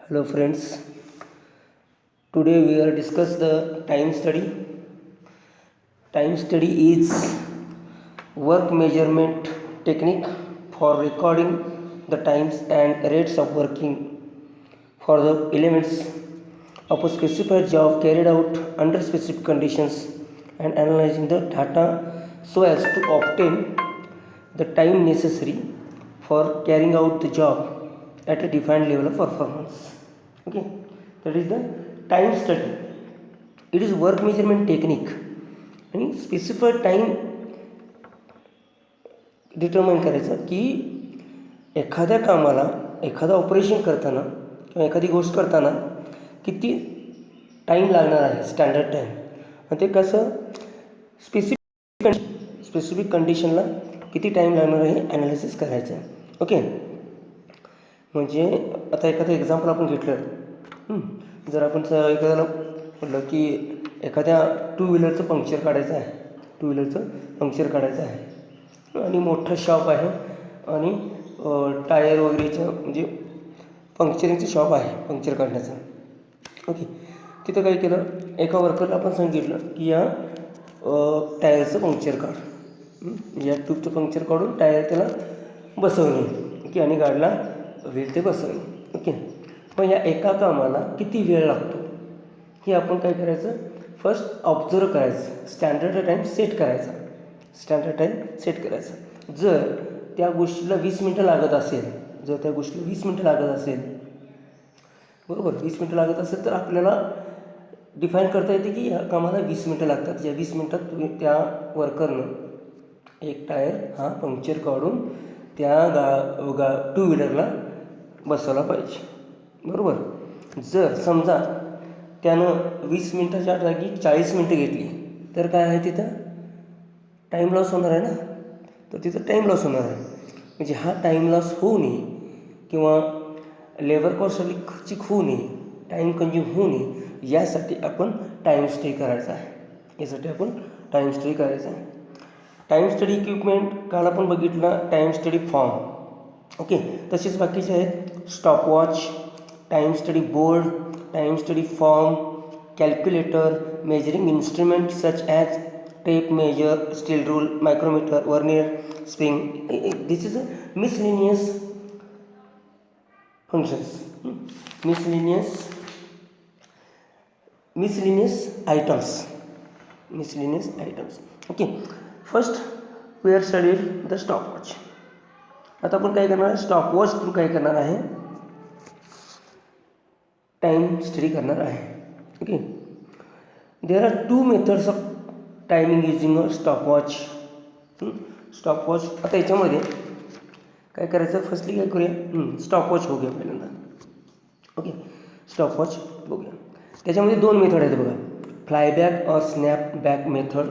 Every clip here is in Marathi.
Hello friends, today we are discuss the time study. Time study is work measurement technique for recording the times and rates of working for the elements of a specified job carried out under specific conditions and analyzing the data so as to obtain the time necessary for carrying out the job at a defined level of performance. Okay, that is the time study. It is work measurement technique आणि स्पेसिफाईड टाईम डिटर्माइन करायचं की एखाद्या कामाला एखादं ऑपरेशन करताना किंवा एखादी गोष्ट करताना किती टाईम लागणार आहे स्टँडर्ड टाईम आणि ते कसं स्पेसिफिक कंडिशनला किती टाईम लागणार आहे ॲनालिसिस करायचं आहे. ओके, म्हणजे आता एखादं एक्झाम्पल आपण घेतलं, जर आपण एखाद्याला म्हटलं की एखाद्या टू व्हीलरचं पंक्चर काढायचं आहे आणि मोठं शॉप आहे आणि टायर वगैरेचं म्हणजे पंक्चरिंगचं शॉप आहे पंक्चर काढण्याचं. ओके, तिथं काय केलं, एका वर्करला आपण सांगितलं की या टायरचं पंक्चर काढ, या ट्यूबचं पंक्चर काढून टायर त्याला बसवणे. ओके, आणि गाडीला व्हील ते बसवणे. ओके, पण या एका कामाला किती वेळ लागतो हे आपण काय करायचं, फर्स्ट ऑब्झर्व करायचं, स्टँडर्ड टाईम सेट करायचा. जर त्या गोष्टीला 20 मिनटं लागत असेल, बरोबर 20 मिनटं लागत असेल तर आपल्याला डिफाईन करता येते की या कामाला 20 मिनटं लागतात. या 20 मिनटात तुम्ही त्या वर्करनं एक टायर हा पंक्चर काढून त्या टू व्हीलरला बसवला पाहिजे. बरोबर, जर समजा त्यानं 20 मिनटाच्या जागी 40 मिनटं घेतली तर काय आहे, तिथं टाईम लॉस होणार आहे ना. तर तिथं टाईम लॉस होणार आहे. म्हणजे हा टाईम लॉस होऊ नये किंवा लेबर कॉस्टसाठी खर्चिक होऊ नये, टाईम कंझ्युम होऊ नये, यासाठी आपण टाईम स्टडी करायचा आहे. टाईम स्टडी इक्विपमेंट काल आपण बघितलं, टाईम स्टडी फॉर्म. ओके, तसेच बाकीचे आहेत stopwatch, time study board, time study form, calculator, measuring instrument such as tape measure, steel rule, micrometer, vernier, spring. This is a miscellaneous functions, miscellaneous items. Okay, first we are studied the stopwatch. आता आपण काय करणार आहे, स्टॉपवॉच थ्रू काय करणार आहे, टाइम स्टडी करणार आहे. Okay, there are 2 methods of timing using a stopwatch. आता याच्यामध्ये काय करायचं, फर्स्टली काय करूया, स्टॉपवॉच बघूया पहिल्यांदा. ओके, स्टॉपवॉच बघूया. त्याच्यामध्ये 2 मेथड आहेत बघा, फ्लायबॅक और snapback method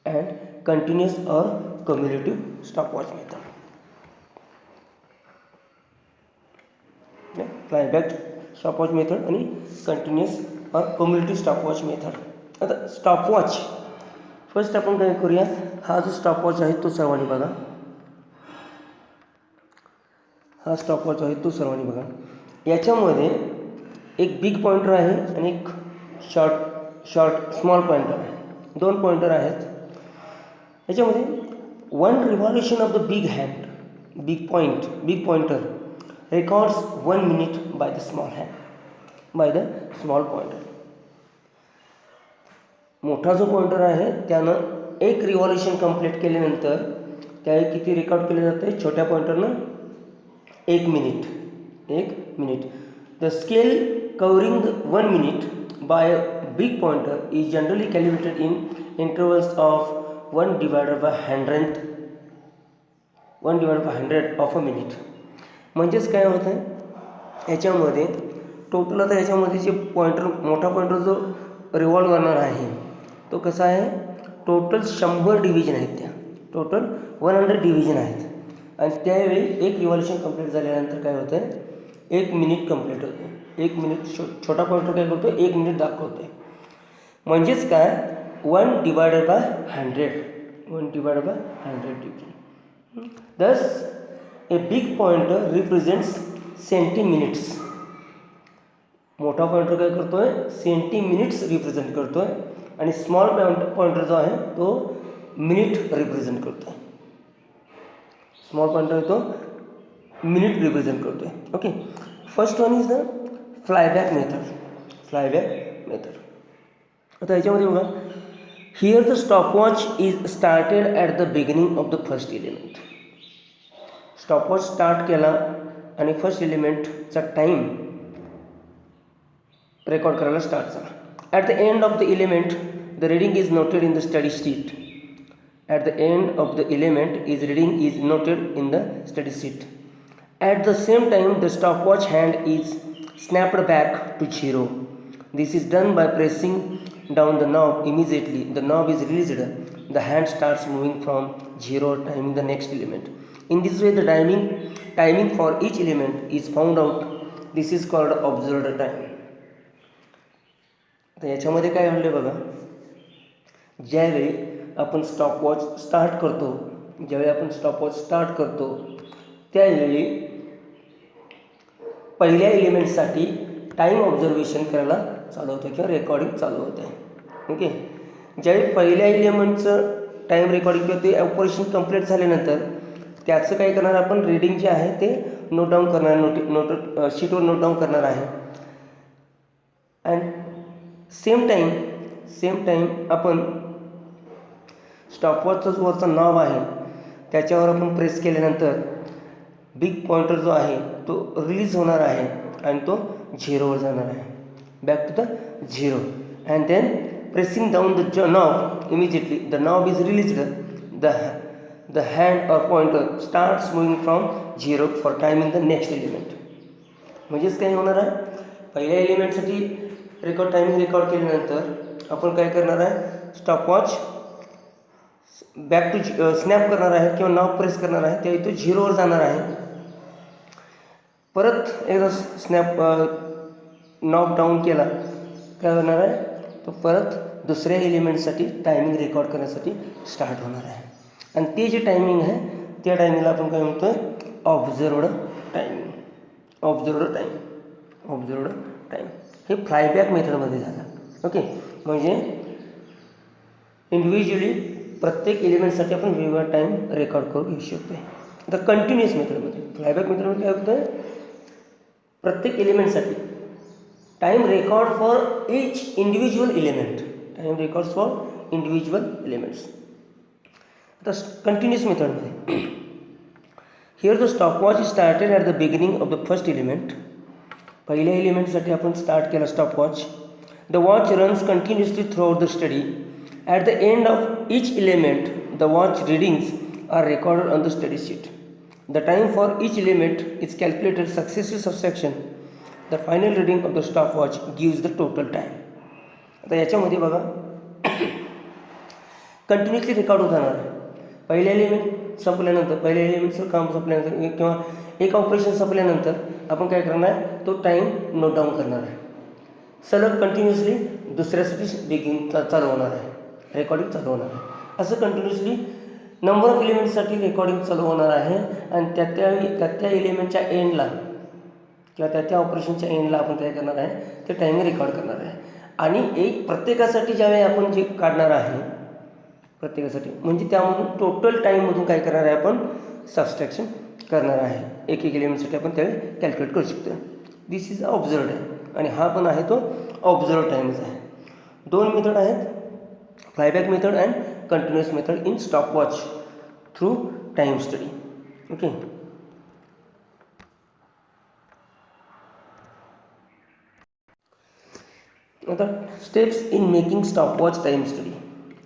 and continuous or cumulative stopwatch method. Flyback stopwatch method आणि continuous or cumulative stopwatch method. आता स्टॉपवॉच फर्स्ट आपण काय करूया, हा जो स्टॉपवॉच आहे तो सर्वांनी बघा. याच्यामध्ये एक बिग पॉइंटर आहे आणि एक स्मॉल पॉइंटर आहे. 2 पॉइंटर आहेत. याच्यामध्ये 1 revolution of the big pointer records 1 minute by the small pointer. मोठा जो पॉइंटर आहे त्यानं एक रिव्हॉल्युशन कंप्लीट केल्यानंतर त्यावेळी किती रेकॉर्ड केले जाते, छोट्या पॉइंटरनं 1 minute. The scale covering 1 minute by big pointer is generally calculated in intervals of 1/100 of a minute. म्हणजेच काय होतं आहे याच्यामध्ये टोटल, आता याच्यामध्ये जे पॉइंटर मोठा पॉइंटर जो रिव्हॉल्व करणार आहे तो कसा आहे, टोटल 100 डिव्हिजन आहेत, त्या टोटल 100 डिव्हिजन आहेत. आणि त्यावेळी एक रिव्हॉल्युशन कंप्लीट झाल्यानंतर काय होतं आहे, 1 मिनिट कंप्लीट होते. 1 मिनिट छोटा पॉइंटर काय करतो, 1 मिनिट दाखवतो आहे. म्हणजेच काय, 1/100 division. Thus a big pointer represents centiminutes मोठा पॉईंटर काय करतो आहे, सेंटीमिनिट्स रिप्रेझेंट करतो आहे आणि स्मॉल पॉईंटर जो आहे तो मिनिट रिप्रेझेंट करतो आहे. स्मॉल पॉईंटर आहे तो मिनिट रिप्रेझेंट करतो आहे. Okay, first one is the flyback method. Flyback method. आता याच्यामध्ये बघा, here the stopwatch is started at the beginning of the first element. Stopwatch start केला आणि फर्स्ट एलिमेंटचा टाईम रेकॉर्ड करायला स्टार्ट झाला. At the end of the element the reading is noted in the study sheet. At the end of the element is reading is noted in the study sheet. At the same time, the stopwatch hand is snapped back to 0. This is done by pressing down the knob immediately. The knob is released. The hand starts moving from 0, timing the next element. In this way, the timing for each element is found out. This is called observed time. तर याच्यामध्ये काय म्हणले बघा, ज्यावेळी आपण स्टॉपवॉच स्टार्ट करतो त्यावेळी पहिल्या एलिमेंटसाठी टाईम ऑब्झर्वेशन करायला चालू होतं किंवा रेकॉर्डिंग चालू होतं. ओके, ज्यावेळी पहिल्या एलिमेंटचं टाईम रेकॉर्डिंग किंवा ते ऑपरेशन कंप्लीट झाल्यानंतर त्याचं काय करणार आपण, रीडिंग जे आहे ते नोट डाऊन करणार, शीटवर नोट डाऊन करणार आहे. अँड सेम टाईम आपण स्टॉपवॉचचा जो वरचा नॉब आहे त्याच्यावर आपण प्रेस केल्यानंतर बिग पॉइंटर जो आहे तो रिलीज होणार आहे आणि तो 0वर जाणार आहे, back to the 0. And then pressing down the knob immediately the knob is released. The hand or pointer starts moving from 0 for timing the next element. म्हणजेच काय होणार आहे, पहिल्या एलिमेंटसाठी टायमिंग रेकॉर्ड केल्यानंतर आपण काय करणार आहे, स्टॉपवॉच बॅक टू स्नॅप करणार आहे किंवा नॉब प्रेस करणार आहे, त्यावेळी तो 0वर जाणार आहे. परत एकदा स्नॅप नॉब डाऊन केला काय होणार आहे, तो परत दुसऱ्या एलिमेंटसाठी टायमिंग रेकॉर्ड करण्यासाठी स्टार्ट होणार आहे. आणि ते जे टायमिंग आहे त्या टायमिंगला आपण काय म्हणतो आहे, ऑब्झर्वड टायमिंग. ऑब्झर्वड टाईम हे फ्लायबॅक मेथडमध्ये झालं. ओके, म्हणजे इंडिव्हिज्युअली प्रत्येक एलिमेंटसाठी आपण वेगवेगळा टाईम रेकॉर्ड करून घेऊ शकतो. आता कंटिन्युअस मेथडमध्ये, फ्लायबॅक मेथडमध्ये काय होतं, प्रत्येक एलिमेंटसाठी time record for each individual element. आता कंटिन्युअस मेथडमध्ये, here the stopwatch is started at the beginning of the first element. पहिल्या एलिमेंटसाठी आपण स्टार्ट केला stopwatch. The watch runs continuously throughout the study. At the end of each element the watch readings are recorded on the study sheet. The time for each element is calculated successive subtraction. The final reading of the stopwatch gives the total time. आता याच्यामध्ये बघा कंटिन्युअसली रेकॉर्ड होत जाणार आहे. पहिल्या एलिमेंटचं काम संपल्यानंतर किंवा एक ऑपरेशन संपल्यानंतर आपण काय करणार आहे, तो टाईम नोट डाऊन करणार आहे. सलग कंटिन्युअसली दुसऱ्यासाठी बिगिन चालू होणार आहे, रेकॉर्डिंग चालू होणार आहे. असं कंटिन्युअसली नंबर ऑफ एलिमेंटसाठी रेकॉर्डिंग चालू होणार आहे. आणि त्या एलिमेंटच्या एंडला किंवा त्या ऑपरेशनच्या एंडला आपण काय करणार आहे, ते टायमिंग रेकॉर्ड करणार आहे. आणि प्रत्येकासाठी ज्यावेळी आपण जे काढणार आहे प्रत्येकासाठी, म्हणजे त्यामधून टोटल टाईममधून काय करणार आहे, आपण सबस्ट्रॅक्शन करणार आहे. एक एलिमेंटसाठी आपण त्यावेळी कॅल्क्युलेट करू शकतो. दिस इज ऑब्झर्व्ड आहे आणि हा पण आहे तो ऑब्झर्व्ड टाईमच आहे. दोन मेथड आहेत, flyback method and continuous method in stopwatch through time study. Okay, आता steps in making stopwatch time study.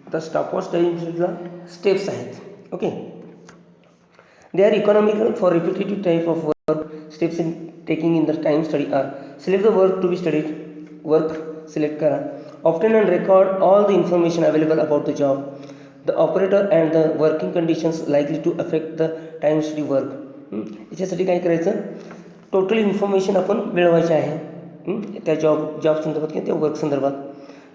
आता stopwatch time studyला steps आहेत. Okay, they are economical for repetitive type of work. Steps in taking in the time study are: select the work to be studied. Work select करा. Obtain and record all the information available about the job. The operator and the working conditions likely to affect the time study work. याच्यासाठी काय करायचं, टोटल इन्फॉर्मेशन आपण मिळवायचे आहे त्या जॉब संदर्भात किंवा त्या वर्क संदर्भात.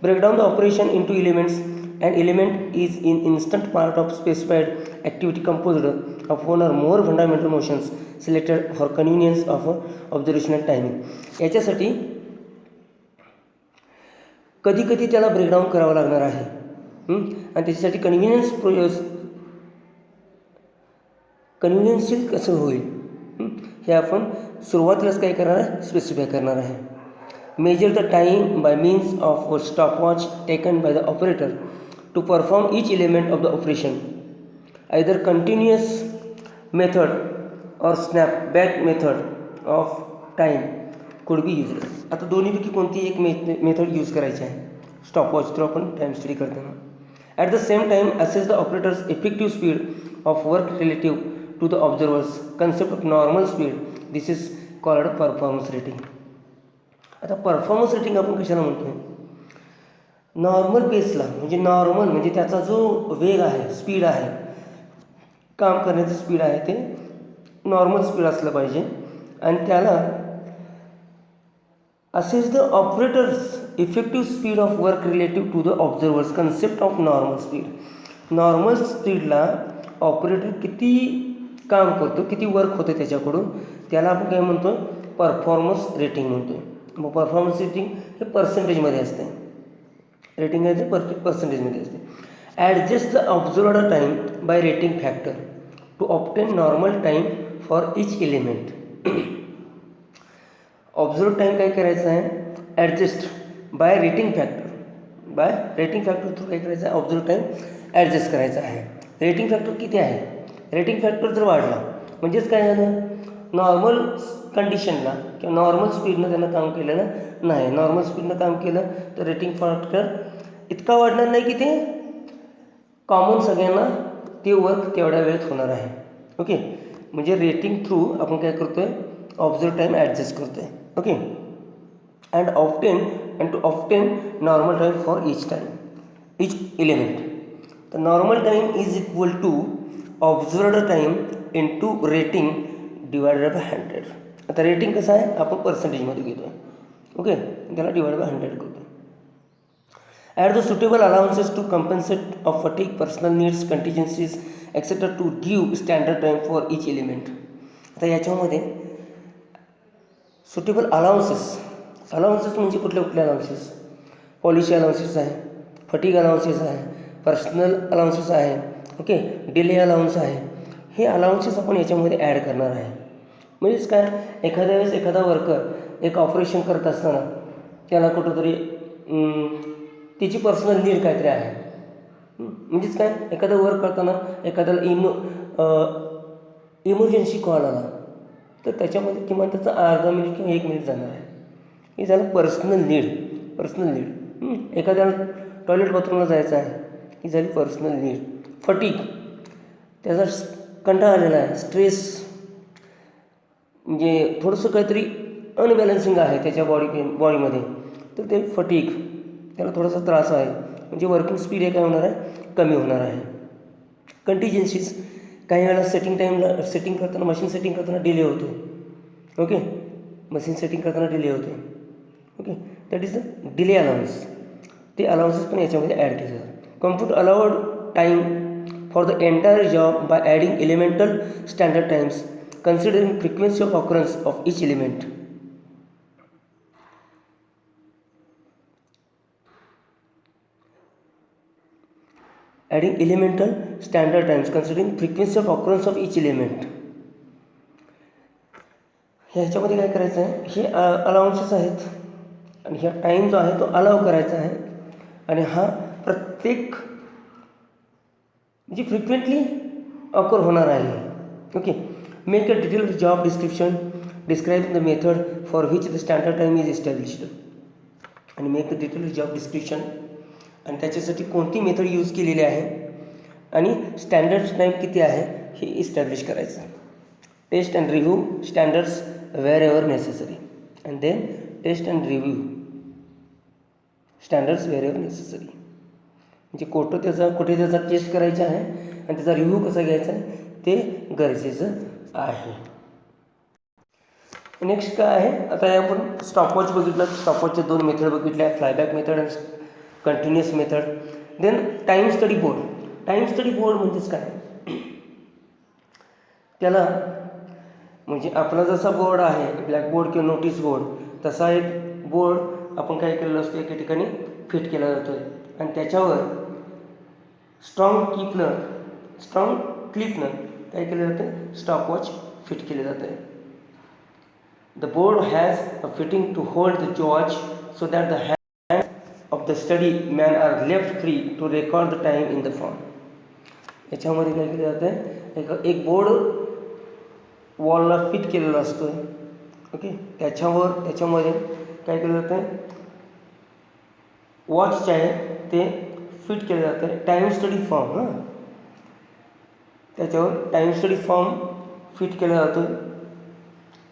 Break down the operation into elements. And element is in instant part of specified activity composed of one or more fundamental motions selected for convenience of observation and timing. याच्यासाठी कधी कधी त्याला ब्रेकडाऊन करावं लागणार आहे आणि त्याच्यासाठी कन्व्हिनियन्शियल कसं होईल हे आपण सुरुवातीलाच काय करणार आहे, स्पेसिफाय करणार आहे. Measure the time by means of stopwatch taken by the operator to perform each element of the operation. Either continuous method or snapback method of time could be used. आता दोन्हीपैकी कोणती एक मेथड यूज करायची आहे स्टॉपवॉच थ्रू आपण टाईम स्टडी करताना. At the same time assess the operator's effective speed of work relative to the observer's concept of normal speed. This is called performance rating. आता परफॉर्मन्स रेटिंग आपण कशाला म्हणतो आहे, नॉर्मल पेसला म्हणजे त्याचा जो वेग आहे, स्पीड आहे, काम करण्याचं स्पीड आहे ते नॉर्मल स्पीड असलं पाहिजे आणि त्याला असेच the operator's effective speed of work relative to the observer's concept of normal speed. Normal स्पीडला ऑपरेटर किती काम करतो, किती वर्क होतं त्याच्याकडून, त्याला आपण काय म्हणतो, परफॉर्मन्स रेटिंग म्हणतो. मग परफॉर्मन्स रेटिंग हे पर्सेंटेजमध्ये असते, रेटिंग आहे ते पर्सेंटेजमध्ये असते. Adjust the observed time by rating factor to obtain normal time for each element. Observe time काय करायचं आहे, adjust by rating factor through काय करायचं आहे, ऑब्झर्व टाईम ॲडजस्ट करायचा आहे. रेटिंग फॅक्टर किती आहे, रेटिंग फॅक्टर जर वाढला म्हणजेच काय झालं, नॉर्मल कंडिशनला किंवा नॉर्मल स्पीडनं त्यानं काम केलेलं नाही. नॉर्मल स्पीडनं काम केलं तर रेटिंग फॅक्टर इतका वाढणार नाही की ते कॉमन सगळ्यांना ते वर्क तेवढ्या वेळेत होणार आहे. ओके, म्हणजे रेटिंग थ्रू आपण काय करतो आहे, ऑब्झर्व टाईम ॲडजस्ट करतो आहे. Okay, and to obtain normal time for each element. तर normal time is equal to observed time into rating divided by 100. आता रेटिंग कसं आहे, आपण पर्सेंटेजमध्ये घेतो आहे. ओके, त्याला डिवाइड बाय 100 करतो. At the suitable allowances to compensate of fatigue, personal needs, contingencies etcetera to give standard time for each element. आता याच्यामध्ये सुटेबल अलाउन्सेस म्हणजे कुठले अलाउन्सेस, पॉलिसी अलाउन्सेस आहे, फटीग अलाउन्सेस आहे, पर्सनल अलाउन्सेस आहे, ओके, डिले अलाउन्स आहे. हे अलाउन्सेस आपण याच्यामध्ये ॲड करणार आहे. म्हणजेच काय, एखाद्या वेळेस एखादा वर्कर एक ऑपरेशन करत असताना त्याला कुठंतरी त्याची पर्सनल नीड काहीतरी आहे. म्हणजेच काय, एखादं वर्क करताना एखाद्याला इमर्जन्सी कॉल आला तर त्याच्यामध्ये किमान त्याचा अर्धा मिनिट किंवा 1 मिनिट जाणार आहे. हे झालं पर्सनल नीड. एखाद्याला टॉयलेट बाथरूमला जायचं आहे, ही झाली पर्सनल नीड. फटीग, त्याचा कंटाळा आलेला आहे, स्ट्रेस, म्हणजे थोडंसं काहीतरी अनबॅलन्सिंग आहे त्याच्या बॉडीमध्ये, तर ते फटीग, त्याला थोडासा त्रास आहे, म्हणजे वर्किंग स्पीड हे काय होणार आहे, कमी होणार आहे. कंटिजेन्सीज, काही वेळेला सेटिंग करताना, मशीन सेटिंग करताना डिले होतो. ओके, मशीन सेटिंग करताना डिले होते. Okay, that is the delay allowance. ते अलाउन्सेस पण याच्यामध्ये ॲड केले जातात. Compute allowed time for the entire job by adding elemental standard times considering frequency of occurrence of each element. Adding elemental standard times considering frequency of occurrence of each element. ह्याच्यामध्ये काय करायचं आहे, हे अलाउन्सेस आहेत आणि ह्या टाईम जो आहे तो अलाव करायचा आहे आणि हा प्रत्येक जी फ्रिक्वेंटली अकर होणार आहे. Okay, make a detailed job description describe the method for which the standard time is established. आणि make a detailed job description, आणि त्याच्यासाठी कोणती मेथड यूज केलेली आहे आणि स्टँडर्ड टाईम किती आहे हे इस्टॅब्लिश करायचं. Test and review standards wherever necessary, and then test and review standards wherever necessary. म्हणजे कुठे त्याचा टेस्ट करायचा आहे आणि त्याचा रिव्ह्यू कसा घ्यायचा आहे ते गरजेचं आहे. नेक्स्ट काय आहे, आता आपण स्टॉपवॉच बघितलं, स्टॉपवॉचचे 2 मेथड बघितल्या, फ्लायबॅक मेथड आणि continuous method. Then time study board. Time study board म्हणजेच काय, त्याला म्हणजे आपला जसा बोर्ड आहे ब्लॅकबोर्ड किंवा नोटीस बोर्ड, तसा एक बोर्ड आपण काय केलेलं असतो एका ठिकाणी फिट केला जातो आहे आणि त्याच्यावर स्ट्रॉंग क्लिपनं काय केलं जातं, स्टॉपवॉच फिट केले जातं आहे. The board has a fitting to hold the watch so that the hand of the study man are left free to record the time in the form. याच्यामध्ये काय केलं जातं आहे, एक बोर्ड वॉलला फिट केलेला असतो आहे. ओके, त्याच्यामध्ये काय केलं जातं आहे, वॉच जे आहे ते फिट केलं जातं आहे. टाईम स्टडी फॉर्म त्याच्यावर टाईम स्टडी फॉर्म फिट केला जातो आहे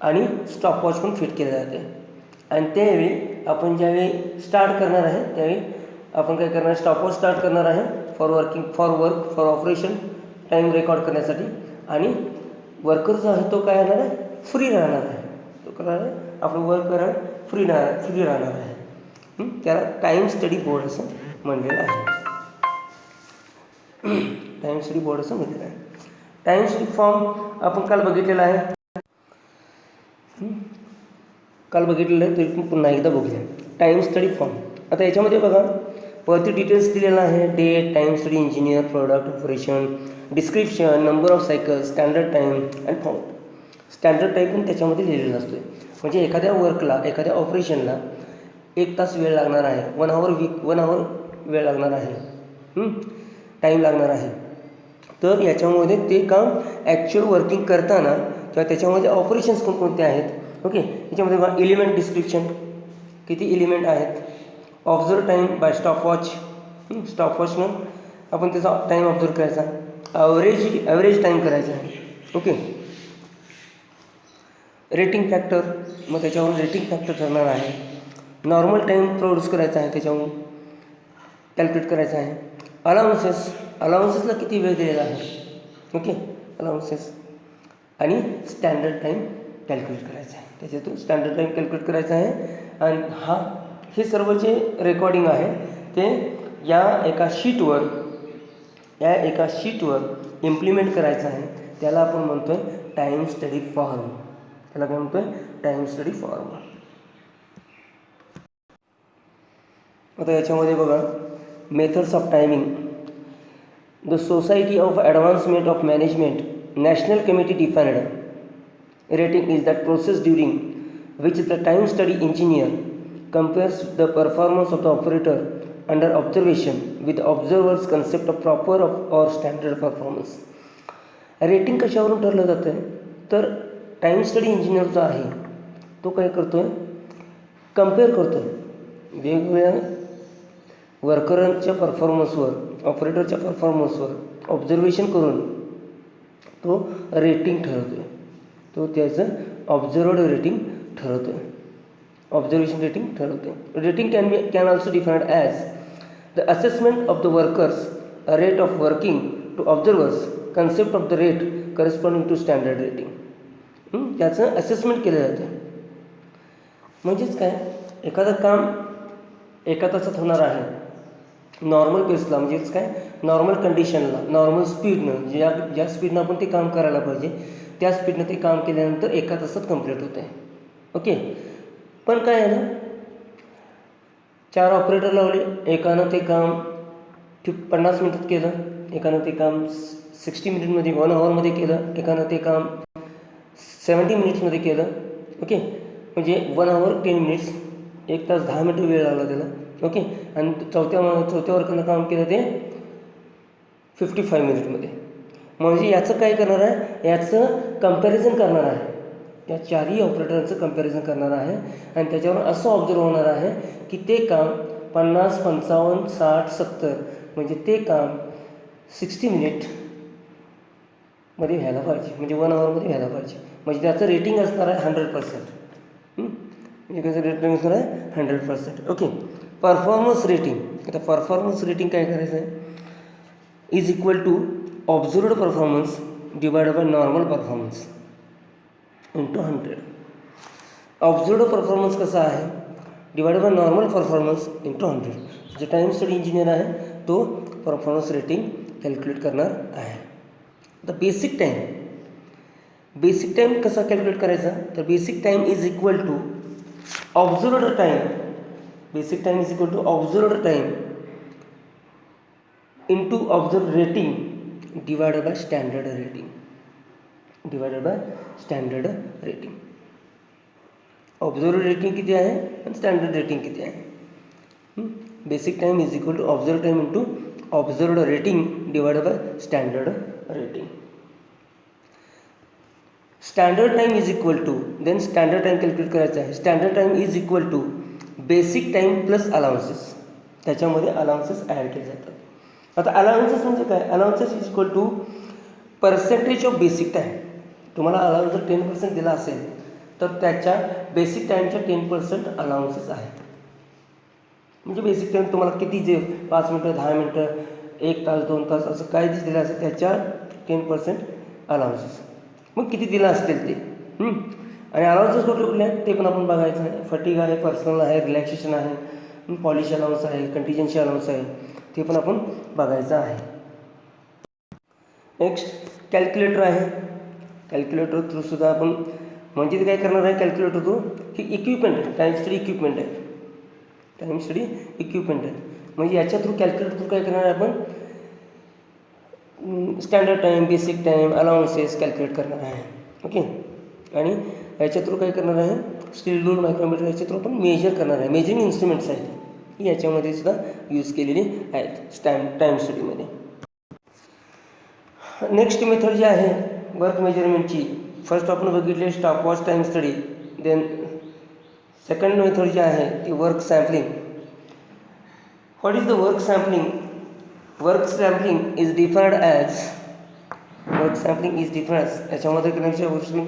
आणि स्टॉपवॉच पण फिट केलं जाते. आणि त्यावेळी आपण ज्यावेळी स्टार्ट करणार आहे त्यावेळी आपण काय करणार, स्टॉपवॉच स्टार्ट करणार आहे फॉर ऑपरेशन टाईम रेकॉर्ड करण्यासाठी. आणि वर्कर जो आहे तो काय राहणार आहे, फ्री राहणार आहे. तो काय आहे, आपलं वर्क करायला फ्री राहणार आहे. त्याला टाईम स्टडी बोर्ड असं म्हणलेलं आहे. टाईम स्टडी बोर्ड असं म्हणलेलं आहे. टाईम स्टडी फॉर्म आपण काल बघितलेला आहे, तरी पुन्हा एकदा बघूया. Time study form. आता याच्यामध्ये बघा वरती डिटेल्स दिलेला आहे. Date, time study engineer, product, operation, description, number of cycle, standard time and found. Standard time पण त्याच्यामध्ये लिहिलेला असतो. म्हणजे एखाद्या वर्कला, एखाद्या ऑपरेशनला 1 तास वेळ लागणार आहे, 1 आवर वेळ लागणार आहे, टाईम लागणार आहे. तर याच्यामध्ये ते काम ॲक्च्युअल वर्किंग करताना किंवा त्याच्यामध्ये ऑपरेशन्स कोणकोणते आहेत. ओके, याच्यामध्ये बघा एलिमेंट डिस्क्रिप्शन, किती एलिमेंट आहेत. ऑब्झर्व टाईम बाय स्टॉपवॉचनं आपण त्याचा टाईम ऑब्झर्व करायचा. ॲव्हरेज टाईम करायचा आहे. ओके, रेटिंग फॅक्टर, मग त्याच्यावरून रेटिंग फॅक्टर ठरणार आहे. नॉर्मल टाईम प्रोड्यूस करायचा आहे, त्याच्यावरून कॅल्क्युलेट करायचं आहे. अलाउन्सेसला किती वेळ दिलेला आहे. ओके, अलाउन्सेस आणि स्टँडर्ड टाईम कॅल्क्युलेट करायचं आहे. त्याच्यातून स्टँडर्ड टाईम कॅल्क्युलेट करायचं आहे. आणि हे सर्व जे रेकॉर्डिंग आहे ते या एका शीटवर इम्प्लिमेंट करायचं आहे. त्याला आपण म्हणतो आहे टाईम स्टडी फॉर्म. त्याला काय म्हणतो आहे, टाईम स्टडी फॉर्म. आता याच्यामध्ये बघा methods of timing. The society of advancement of management national committee defined rating is that process during which the time study engineer compares the performance of the operator under observation with the observer's concept of proper or standard performance. Rating कशावरून ठरलं जातं आहे, तर टाईम स्टडी इंजिनियर जो आहे तो काय करतो आहे, कम्पेअर करतो आहे वेगवेगळ्या वर्करांच्या परफॉर्मन्सवर, ऑपरेटरच्या परफॉर्मन्सवर ऑब्झर्वेशन करून तो रेटिंग ठरवतो आहे. तो त्याचं ऑब्झर्व्ड रेटिंग ठरवतो आहे. ऑब्झर्वेशन रेटिंग ठरवते. Rating can also defined as the assessment of the workers rate of working to observers concept of the rate corresponding to standard rating. त्याचं असेसमेंट केलं जातं. म्हणजेच काय, एखादं काम 1 तासात होणार आहे नॉर्मल पेसला, म्हणजेच काय नॉर्मल कंडिशनला, नॉर्मल स्पीडनं, ज्या स्पीडनं आपण ते काम करायला पाहिजे त्या स्पीडनं ते काम केल्यानंतर 1 तासात कंप्लीट होतं आहे. ओके, पण काय आहे ना, 4 ऑपरेटर लावले, एकानं ते काम 50 मिनिटात केलं, एकानं ते काम 60 मिनिटमध्ये 1 आवरमध्ये केलं, एकानं ते काम 70 मिनिट्समध्ये केलं. ओके, म्हणजे 1 आवर 10 मिनिट्स, 1 तास 10 मिनिटं वेळ लागला त्याला. ओके, आणि चौथ्या वर्करनं काम केलं ते 55 मिनिटमध्ये. म्हणजे याचं काय करणार आहे, याचं कंपॅरिझन करणार आहे, त्या 4ही ऑपरेटरांचं कंपॅरिझन करणार आहे. आणि त्याच्यावर असं ऑब्झर्व होणार आहे की ते काम 50, 55, 60, 70 म्हणजे ते काम 60 मिनिटमध्ये व्हायला पाहिजे, म्हणजे 1 आवरमध्ये व्हायला पाहिजे. म्हणजे त्याचं रेटिंग असणार आहे 100%. म्हणजे त्याचं रेटिंग असणार आहे 100%. Okay, performance rating. आता परफॉर्मन्स रेटिंग काय करायचं आहे, is equal to observed performance divided by normal performance into 100. Observed performance कसा आहे, divided by normal performance into 100. जो टाईम स्टडी इंजिनियर आहे तो परफॉर्मन्स रेटिंग कॅल्क्युलेट करणार आहे. आता बेसिक टाईम कसा कॅल्क्युलेट करायचा, तर basic time is equal to observed time basic time is equal to observed time into observe rating divided by standard rating. Observe rating किती आहे आणि स्टँडर्ड रेटिंग किती आहे. Basic time is equal to observe time into observed rating divided by standard rating. Standard time is equal to, then standard time calculate करायचं आहे. Standard time is equal to basic time plus allowances. त्याच्यामध्ये अलाउन्सेस ॲड केले जातात. आता अलाउन्सेस म्हणजे काय? Allowances is equal to percentage of basic time. तुम्हाला अलाउन्स जर 10% दिला असेल तर त्याच्या बेसिक टाईमच्या 10% अलाउन्सेस आहेत. म्हणजे बेसिक टाईम तुम्हाला किती जे 5 मिनटं, 10 मिनटं, 1 तास, 2 तास असं काय जे दिलं असेल त्याच्या 10% अलाउन्सेस. मग किती दिलं असतील ते. आणि अलाउन्सेस कुठले कुठले आहेत ते पण आपण बघायचं आहे. फटिग आहे, पर्सनल आहे, रिलॅक्सेशन आहे, पॉलिश अलाउन्स आहे, कंटिजन्सी अलाउन्स आहे, ते पण आपण बघायचं आहे. नेक्स्ट कॅल्क्युलेटर आहे. कॅल्क्युलेटर थ्रू सुद्धा आपण म्हणजे ते काय करणार आहे. कॅल्क्युलेटर थ्रू ही इक्विपमेंट आहे, टाईम स्टडी इक्विपमेंट आहे. टाईम स्टडी इक्विपमेंट आहे म्हणजे याच्या थ्रू कॅल्क्युलेटर थ्रू काय करणार आहे आपण standard time, basic time, allowances calculate करणार आहे. ओके. आणि याच्या थ्रू काय करणार आहे स्टील रूल, मायक्रोमीटर याच्या थ्रू आपण मेजर करणार आहे. मेजरिंग इन्स्ट्रुमेंट्स आहेत याच्यामध्ये सुद्धा यूज केलेली आहेत टाईम स्टडीमध्ये. नेक्स्ट मेथड जी आहे वर्क मेजरमेंटची, फर्स्ट आपण बघितले stopwatch time study. Then second method जी आहे ती work sampling. What is the work sampling? Work sampling is defined as याच्यामध्ये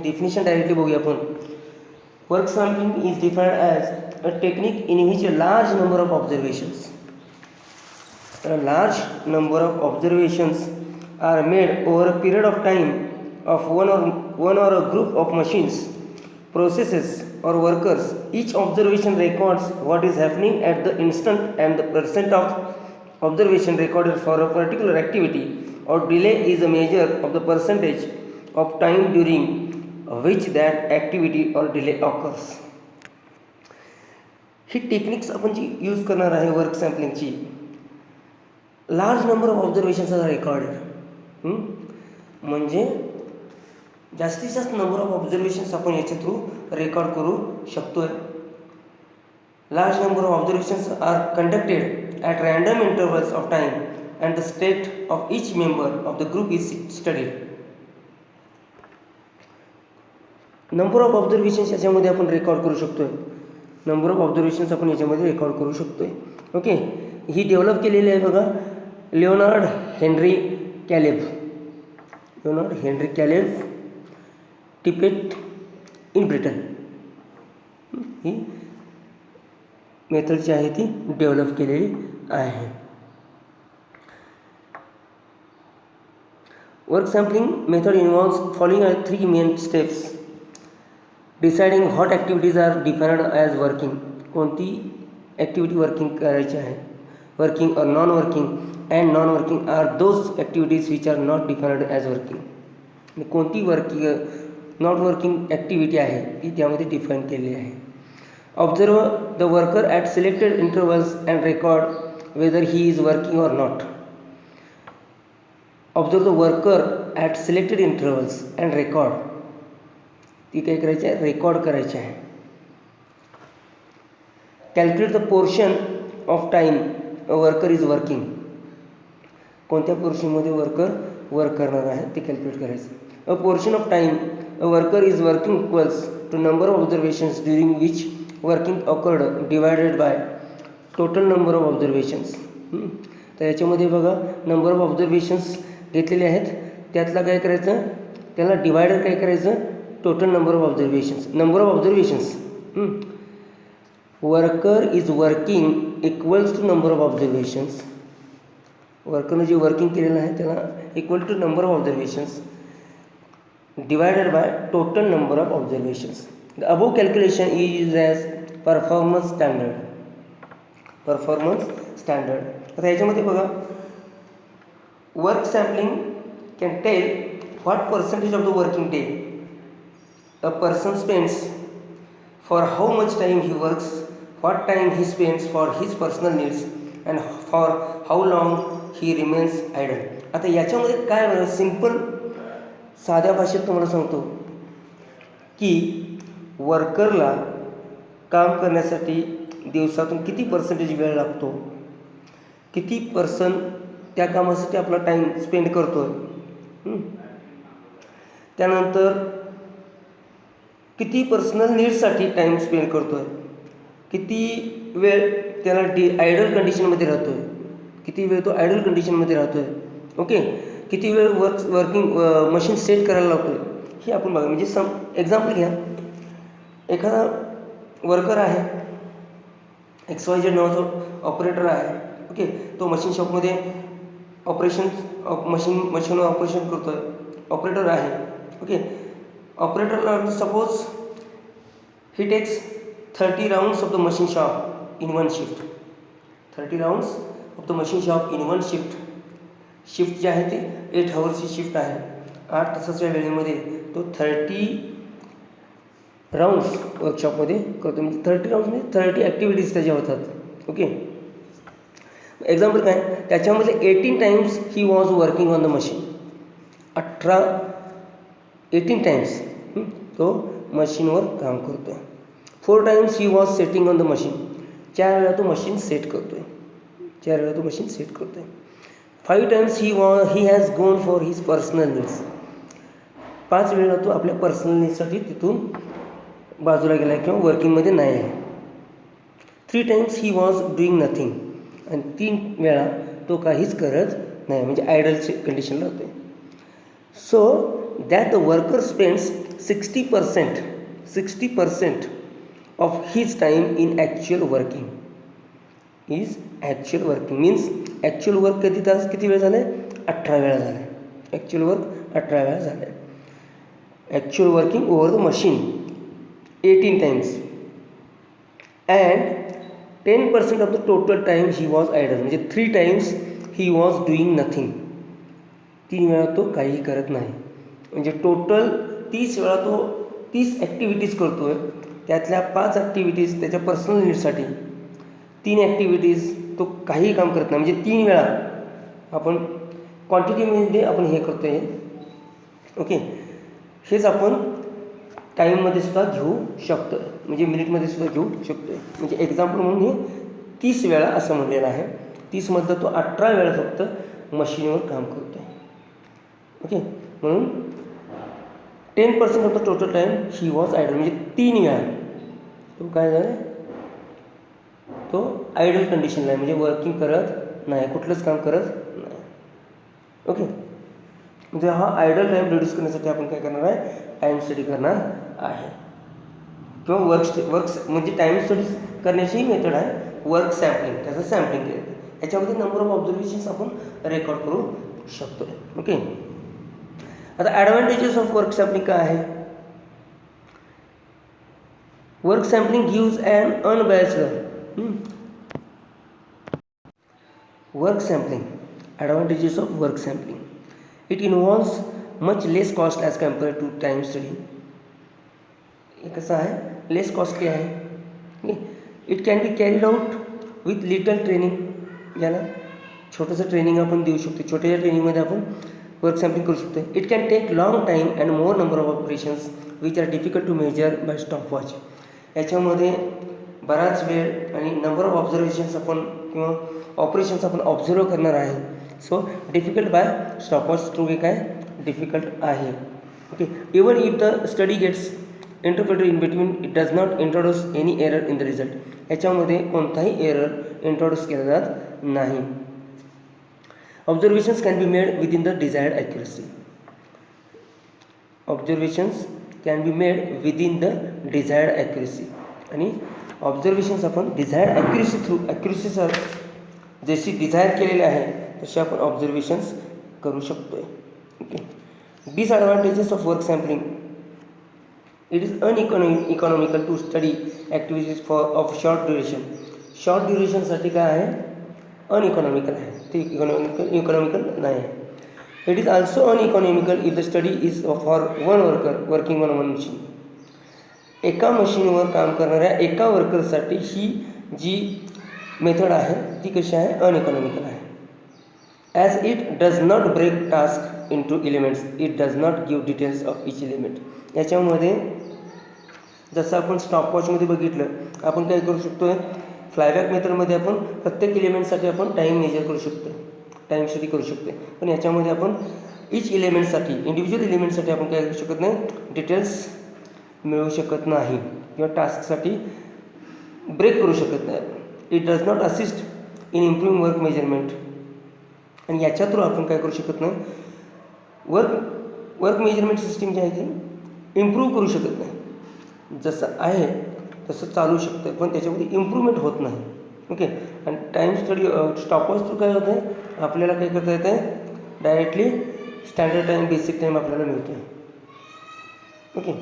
डेफिनेशन डायरेक्टली बघूया आपण. Work sampling is defined as a technique in which a large number of observations are made over a period of time of one or a group of machines, processes or workers. Each observation records what is happening at the instant and the percent of observation recorded for a particular activity or delay is a measure of the percentage of time during which that activity or delay occurs. ही टेक्निक्स आपण जी यूज करणार आहे वर्क सॅम्पलिंगची, large number of observations are recorded. म्हणजे जास्तीत जास्त नंबर ऑफ ऑब्झर्वेशन्स आपण याच्या थ्रू रेकॉर्ड करू शकतोय. Large number of observations are conducted at random intervals of time and the state of each member of the group is studied. Number of observations याच्यामध्ये आपण रेकॉर्ड करू शकतोय. नंबर ऑफ ऑब्झर्वेशन्स आपण याच्यामध्ये रेकॉर्ड करू शकतोय. ओके. ही डेव्हलप केलेली आहे बघा Leonard Henry Caleb Tippett in Britain. ही मेथड जी आहे ती डेव्हलप केलेली आहे. Work sampling method involves following 3 main steps. Deciding what activities are defined as working. कोणती ॲक्टिव्हिटी वर्किंग करायची आहे. Working or non working and non working are those activities which are not defined as working. कोणती नॉट वर्किंग ॲक्टिव्हिटी आहे ती त्यामध्ये डिफाईन केलेली आहे. Observe the worker at selected intervals and record whether he is working or not. Observe the worker at selected intervals and record. ती काय करायची आहे रेकॉर्ड करायची आहे. Calculate the portion of time a worker is working. कोणत्या पोर्शनमध्ये वर्कर वर्क करणार आहे ते कॅल्क्युलेट करायचं. A portion of time a worker is working equals to number of observations during which working occurred divided by total number of observations. तर याच्यामध्ये बघा नंबर ऑफ ऑब्झर्वेशन्स घेतलेले आहेत त्यातला काय करायचं त्याला डिवायडर काय करायचं total number of observations. Number of observations worker is working equals to number of observations. वर्करनं जे वर्किंग केलेलं आहे त्याला equal to number of observations divided by total number of observations. The above calculation is as performance standard. आता याच्यामध्ये बघा work sampling can tell what percentage of the working day a person spends, for how much time he works, what time he spends for his personal needs and for how long he remains idle. आता याच्यामध्ये काय बरं, सिंपल साध्या भाषेत तुम्हाला सांगतो की वर्करला काम करण्यासाठी दिवसातून किती पर्सेंटेज वेळ लागतो, किती पर्सन त्या कामासाठी आपला टाईम स्पेंड करतो आहे, त्यानंतर किती पर्सनल नीड्ससाठी टाईम स्पेंड करतो आहे, किती वेळ त्याला आयडल कंडिशनमध्ये राहतो आहे, किती वेळ तो आयडल कंडिशनमध्ये राहतो आहे, ओके, किती वेळ वर्किंग मशीन सेट करायला लावतो आहे, हे आपण बघा. म्हणजे एक्झाम्पल घ्या, एखादा वर्कर आहे, XYZ नावाचा ऑपरेटर आहे, ओके, तो मशीन शॉपमध्ये मशीनवर ऑपरेशन करतो आहे, ऑपरेटर आहे, ओके. ऑपरेटरला suppose he takes 30 rounds of the machine shop in one shift. 30 rounds of the machine shop in one shift. Shift जी आहे ती 8 आवर्सची शिफ्ट आहे. 8 तासाच्या वेळेमध्ये तो 30 राउंड्स वर्कशॉपमध्ये करतो. म्हणजे 30 राउंड्स म्हणजे 30 ॲक्टिव्हिटीज त्याच्या होतात, ओके. एक्झाम्पल काय, त्याच्यामध्ये 18 times he was working on the machine. 18 times तो मशीनवर काम करतो. 4 times he was setting on the machine. 4 वेळा तो मशीन सेट करतो आहे. 4 वेळा तो मशीन सेट करतो आहे. 5 टाइम्स ही हॅज गोन फॉर हिज पर्सनल नीड्स. 5 वेळा तो आपल्या पर्सनल नीड्ससाठी तिथून बाजूला गेला आहे किंवा वर्किंगमध्ये नाही आहे. 3 times he was doing nothing. आणि 3 वेळा तो काहीच करत नाही, म्हणजे आयडल कंडिशनला होते. So that the worker spends 60% of his time in actual working. Actual working means actual work किती वेळ झालं आहे? 18 वेळा झालं आहे. ॲक्च्युअल वर्क 18 वेळा झालं आहे. Actual working over the machine 18 times and 10% of the total time he was idle. म्हणजे 3 times he was doing nothing. 3 वेळा तो काहीही करत नाही. म्हणजे टोटल 30 वेळा तो 30 ॲक्टिव्हिटीज करतो आहे. त्यातल्या 5 ॲक्टिव्हिटीज त्याच्या पर्सनल नीडसाठी, 3 ॲक्टिव्हिटीज तो काहीही काम करत नाही. म्हणजे 3 वेळा आपण क्वांटिटीमध्ये आपण हे करतो आहे, ओके. हेच आपण टाईममध्ये सुद्धा घेऊ शकतो, म्हणजे मिनिटमध्ये सुद्धा घेऊ शकतो. म्हणजे एक्झाम्पल म्हणून हे 30 वेळा असं म्हणलेलं आहे. 30मधलं तो 18 वेळा फक्त मशीनवर काम करतो आहे, ओके. म्हणून 10% of the total time he was idle. म्हणजे 3 वेळा तो काय झालं, तो आयडल कंडिशनला आहे, म्हणजे वर्किंग करत नाही, कुठलंच काम करत नाही, ओके. म्हणजे हा आयडल टाईम रिड्यूस करण्यासाठी आपण काय करणार आहे, टाईम स्टडी करणार आहे. किंवा वर्क म्हणजे टाईम स्टडी करण्याची मेथड आहे वर्क सॅम्पलिंग. त्याचं सॅम्पलिंग केलं, याच्यामध्ये नंबर ऑफ ऑब्झर्वेशन्स आपण रेकॉर्ड करू शकतो, ओके. आता ॲडव्हान्टेजेस ऑफ वर्क सॅम्पलिंग काय आहे? Work sampling gives an unbiased work sampling. Advantages of work sampling, it involves much less cost as compared to time study. हे कसं आहे, लेस कॉस्टली आहे. It can be carried out with little training. ज्याला छोटंसं ट्रेनिंग आपण देऊ शकतो, छोट्या ट्रेनिंगमध्ये आपण वर्क सॅम्पलिंग करू शकतो. It can take long time and more number of operations which are difficult to measure by stopwatch. याच्यामध्ये बराच वेळ आणि नंबर ऑफ ऑब्झर्वेशन्स आपण किंवा ऑपरेशन्स आपण ऑब्झर्व करणार आहे. So difficult by stopwatch through हे काय डिफिकल्ट आहे, okay. Even if the study gets interpreted in between, it does not introduce any error in the result. याच्यामध्ये कोणताही एरर इंट्रोड्यूस केला जात नाही. Observations can be made within the desired accuracy. Observations can be made within the desired accuracy. आणि ऑब्झर्वेशन्स आपण डिझायर्ड ॲक्युरसी थ्रू, ॲक्युरसीसर जशी डिझायर केलेली आहे तसे आपण ऑब्झर्वेशन्स करू शकतो, okay. Disadvantages of work sampling, it is uneconomical to study activities of short duration. Short ड्युरेशनसाठी काय आहे, अनइकॉनॉमिकल आहे, ते इकॉनॉमिकल नाही आहे. It is also uneconomical if the study is for one worker working on one machine. एका मशीनवर काम करणाऱ्या एका वर्करसाठी ही जी मेथड आहे ती कशी आहे, अनइकॉनॉमिकल आहे. As it does not break task into elements, it does not give details of each element. याच्यामध्ये जसं आपण स्टॉपवॉचमध्ये बघितलं, आपण काय करू शकतो आहे, फ्लायबॅक मेथडमध्ये आपण प्रत्येक एलिमेंटसाठी आपण टाईम मेजर करू शकतो, टाईम स्टडी करू शकतो. पण याच्यामध्ये आपण इच एलिमेंटसाठी, इंडिव्हिज्युअल एलिमेंटसाठी आपण काय करू शकत नाही, डिटेल्स मिळवू शकत नाही किंवा टास्कसाठी ब्रेक करू शकत नाही. It does not assist in improving work measurement. आणि याच्या थ्रू आपण काय करू शकत नाही, वर्क मेजरमेंट सिस्टीम जी आहे ती इम्प्रूव्ह करू शकत नाही. जसं आहे तसं चालू शकतं, पण त्याच्यामध्ये इम्प्रूव्हमेंट होत नाही. ओके. आणि टाईम स्टडी स्टॉपवॉच थ्रू काय होतं आहे, आपल्याला काय करता येतं आहे, directly standard time, basic time आपल्याला मिळतो आहे. Okay.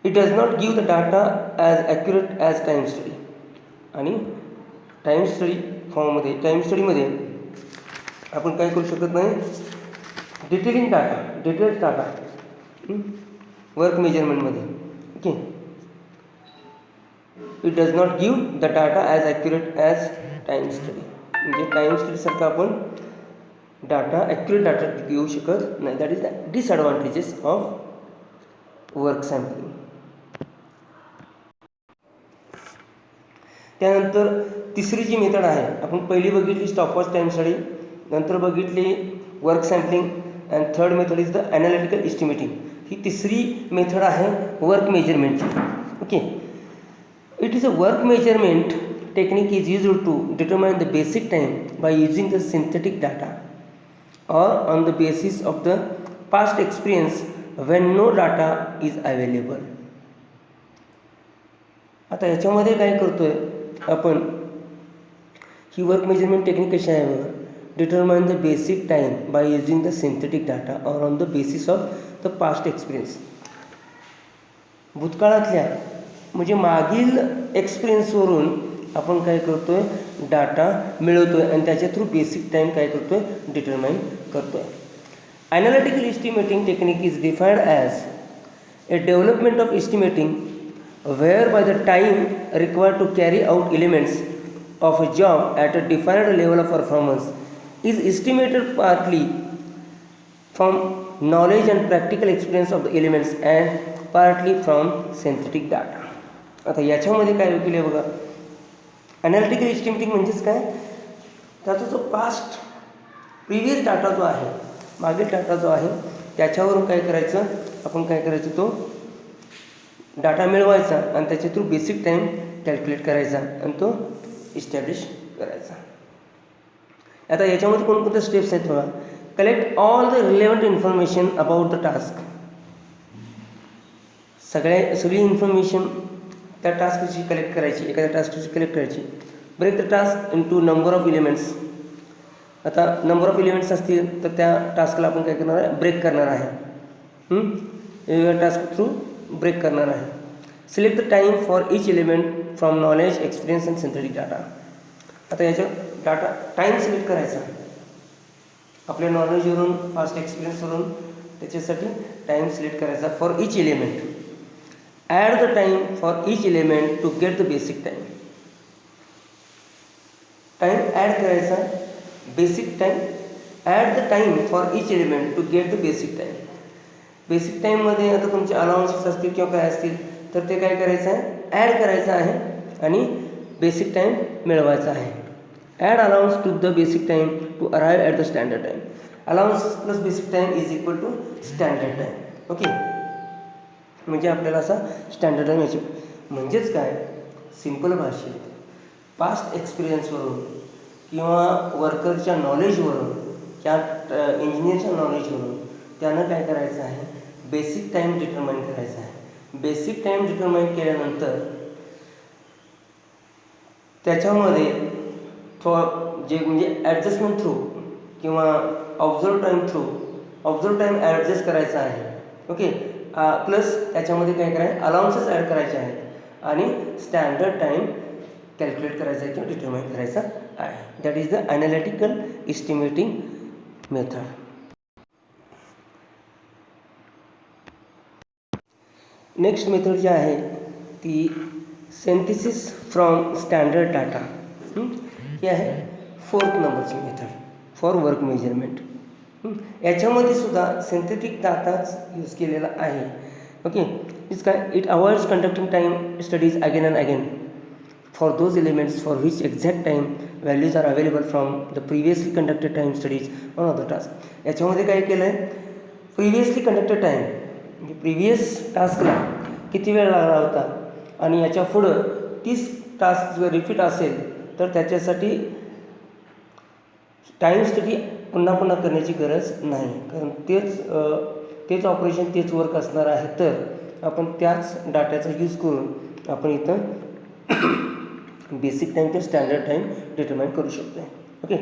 It does not give the data as accurate as time study. आणि टाईम स्टडी फॉर्ममध्ये, टाईम स्टडीमध्ये आपण काय करू शकत नाही, detailing data, details data work मेजरमेंटमध्ये. Okay. It does not give the data as accurate as time study. म्हणजे टाईम स्टडीसारखं आपण डाटा, ॲक्युरेट डाटा घेऊ शकत नाही. That is the disadvantages of work sampling. त्यानंतर तिसरी जी मेथड आहे, आपण पहिली बघितली स्टॉपवॉच टाईम स्टडी, नंतर बघितली work sampling, and third method is the analytical estimating. ही तिसरी मेथड आहे वर्क मेजरमेंटची. Okay. It is a work measurement technique is used to determine the basic time by using the synthetic data or on the basis of the past experience when no data is available. आता याच्यामध्ये काय करतोय आपण, ही वर्क मेजरमेंट टेक्निक कशी आहे बघा, determine the basic time by using the synthetic data or on the basis of the past experience. भूतकाळातल्या म्हणजे मागील एक्सपिरियन्सवरून आपण काय करतोय, डाटा मिळवतोय आणि त्याच्या थ्रू बेसिक टाईम काय करतोय, डिटरमाइन करतोय. Analytical estimating technique is defined as a development of estimating whereby the time required to carry out elements of a job at a defined level of performance is estimated partly from knowledge and practical experience of the elements and partly from synthetic data. आता याच्यामध्ये काय केलं आहे बघा, ॲनालिटिकल एस्टिमेटिंग म्हणजेच काय, त्याचा जो पास्ट प्रिव्हियस डाटा जो आहे, मागील डाटा जो आहे त्याच्यावरून काय करायचं, आपण काय करायचं, तो डाटा मिळवायचा आणि त्याच्या थ्रू बेसिक टाईम कॅल्क्युलेट करायचा आणि तो इस्टॅब्लिश करायचा. आता याच्यामध्ये कोणकोणत्या स्टेप्स आहेत बघा. Collect all the relevant information about the task. सगळी इन्फॉर्मेशन त्या टास्कची कलेक्ट करायची, एखाद्या टास्कची कलेक्ट करायची. Break the task into number of elements. आता नंबर ऑफ एलिमेंट्स असतील तर त्या टास्कला आपण काय करणार आहे, ब्रेक करणार आहे, वेगवेगळ्या टास्क थ्रू ब्रेक करणार आहे. Select the time for each element from knowledge, experience and synthetic data. आता याच्या डाटा टाईम सिलेक्ट करायचा, आपल्या नॉलेजवरून, पास्ट एक्सपिरियन्सवरून त्याच्यासाठी टाईम सिलेक्ट करायचा for each element. Add the time for each element to get the basic time. Time add करायचा, basic time, add the time for each element to get the basic time. Basic टाईममध्ये आता तुमचे अलाउन्सेस असतील किंवा काय असतील तर ते काय करायचं आहे, ॲड करायचं आहे आणि बेसिक टाईम मिळवायचा आहे. Add allowance to the basic time to arrive at the standard time. Allowance plus basic time is equal to standard time. Okay. म्हणजे आपल्याला असा स्टँडर्ड टाईम यायची. म्हणजेच काय, सिम्पल भाषेत पास्ट एक्सपिरियन्सवरून किंवा वर्करच्या नॉलेजवरून किंवा इंजिनियरच्या नॉलेजवरून त्यानं काय करायचं आहे, बेसिक टाईम डिटरमाइन करायचा आहे. बेसिक टाईम डिटरमाइन केल्यानंतर त्याच्यामध्ये जे म्हणजे ॲडजस्टमेंट थ्रू किंवा ऑब्झर्व टाईम ॲडजस्ट करायचा आहे. ओके. प्लस त्याच्यामध्ये काय करायचं, अलाउन्सेस ॲड करायचे आहेत आणि स्टँडर्ड टाईम कॅल्क्युलेट करायचा आहे किंवा डिटरमाइन करायचा आहे. That is the analytical estimating method. Next method जी आहे ती सिंथेसिस फ्रॉम स्टँडर्ड डाटा हे आहे 4th नंबरची मेथड फॉर वर्क मेजरमेंट. याच्यामध्ये सुद्धा सिंथेटिक डाटाच यूज केलेला आहे. ओके, इट्स काय it avoids conducting time studies again and again for those elements for which exact time values are available from the previously conducted time studies on other task. याच्यामध्ये काय केलं आहे, प्रिव्हियसली कंडक्टेड टाईम म्हणजे प्रिव्हियस टास्कला किती वेळ लागला होता आणि याच्या पुढं 30 टास्क जर रिपीट असेल तर त्याच्यासाठी टाईम स्टडी पुन्हा पुन्हा करण्याची गरज नाही, कारण तेच ऑपरेशन तेच वर्क असणार आहे. तर आपण त्याच डाट्याचा यूज करून आपण इथं बेसिक टाइम ते स्टँडर्ड टाइम डिटरमाइन करू शकतो. Okay,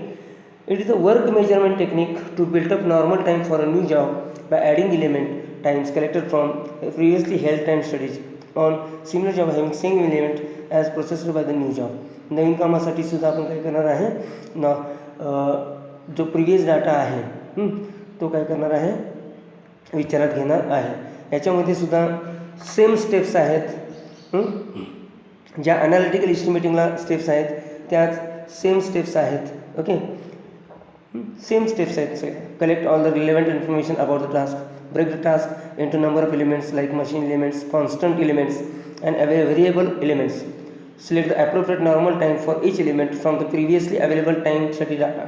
it is a work measurement technique to build up normal time for a new job by adding element times collected from previously held time studies on similar job having same element as processed by the new job. नवीन कामासाठी सुद्धा आपण काय करणार आहे ना, जो प्रिव्हियस डाटा आहे तो काय करणार आहे, विचारात घेणार आहे. याच्यामध्ये सुद्धा सेम स्टेप्स आहेत. ज्या ॲनालिटिकल एस्टिमेटिंगला स्टेप्स आहेत त्याच सेम स्टेप्स आहेत. ओके, सेम स्टेप्स आहेत सगळे. Collect all the relevant information about the task, break the task into number of elements like machine elements, constant elements and variable elements. Select the appropriate normal time for each element from the previously available time study data.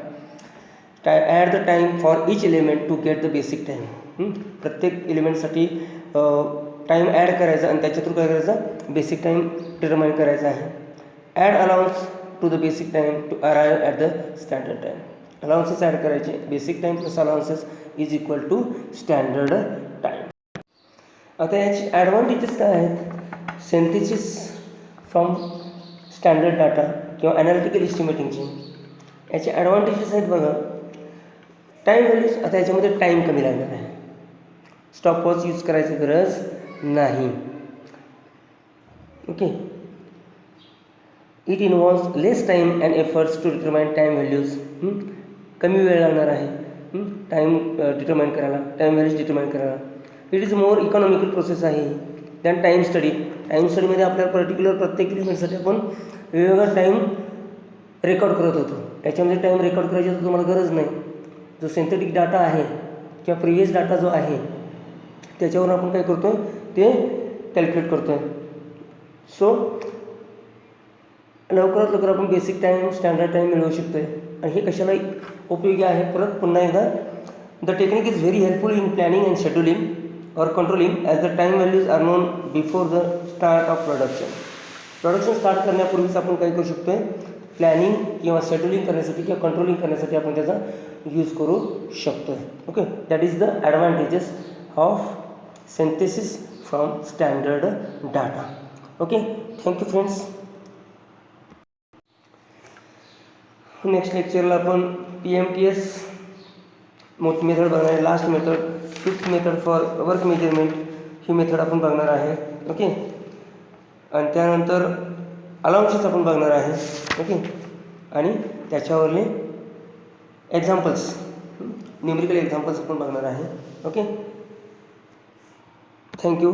Add the time for each element to get the basic time. प्रत्येक एलिमेंटसाठी टाईम ॲड करायचा आणि त्याच्यातून काय करायचं, बेसिक टाईम डिटरमाइन करायचा आहे. Add allowance to the basic time to arrive at the standard time. Allowances add करायचे, basic time plus allowances is equal to standard time. आता याची ॲडव्हान्टेजेस काय आहेत सिंथेसिस फ्रॉम स्टँडर्ड डाटा किंवा ॲनालिटिकल एस्टिमेटिंगची. याचे ॲडव्हान्टेजेस आहेत बघा. टाईम व्हॅल्यूज, आता याच्यामध्ये टाईम कमी लागणार आहे, स्टॉपवॉच यूज करायची गरज नाही. Okay, it involves less time and efforts to determine time values. कमी वेळ लागणार आहे टाईम डिटरमाइन करायला, टाईम व्हॅल्यूज डिटरमाइन करायला. It is more economical process आहे दॅन टाईम स्टडी. टाईम स्टडीमध्ये आपल्याला प्रत्येक एलिमेंटसाठी आपण वेगवेगळा टाईम रेकॉर्ड करत होतो. याच्यामध्ये टाईम रेकॉर्ड करायची तर तुम्हाला गरज नाही. जो सिंथेटिक डाटा आहे किंवा प्रिव्हियस डाटा जो आहे त्याच्यावर आपण काय करतो ते कॅल्क्युलेट करतो आहे. सो लवकरात लवकर आपण बेसिक टाईम स्टँडर्ड टाईम मिळवू शकतो आहे. आणि हे कशाला उपयोगी आहे, परत पुन्हा एकदा, the technique is very helpful in planning and scheduling or controlling as the time values are known before the start of production. Production start करण्यापूर्वीच आपण काय करू शकतो आहे, प्लॅनिंग किंवा शेड्युलिंग करण्यासाठी किंवा कंट्रोलिंग करण्यासाठी आपण त्याचा यूज करू शकतो आहे. Okay, that is the advantages of synthesis from standard data. Okay, thank you friends. Next लेक्चरला आपण PMTS मेथड बघणार आहे. Last method, 5th method for work measurement ही मेथड आपण बघणार आहे. ओके, आणि त्यानंतर अलाउन्सेस आपण बघणार आहे. ओके, आणि त्याच्यावरले एक्झाम्पल्स, न्यूमेरिकल एक्झाम्पल्स आपण बघणार आहे. Okay, thank you.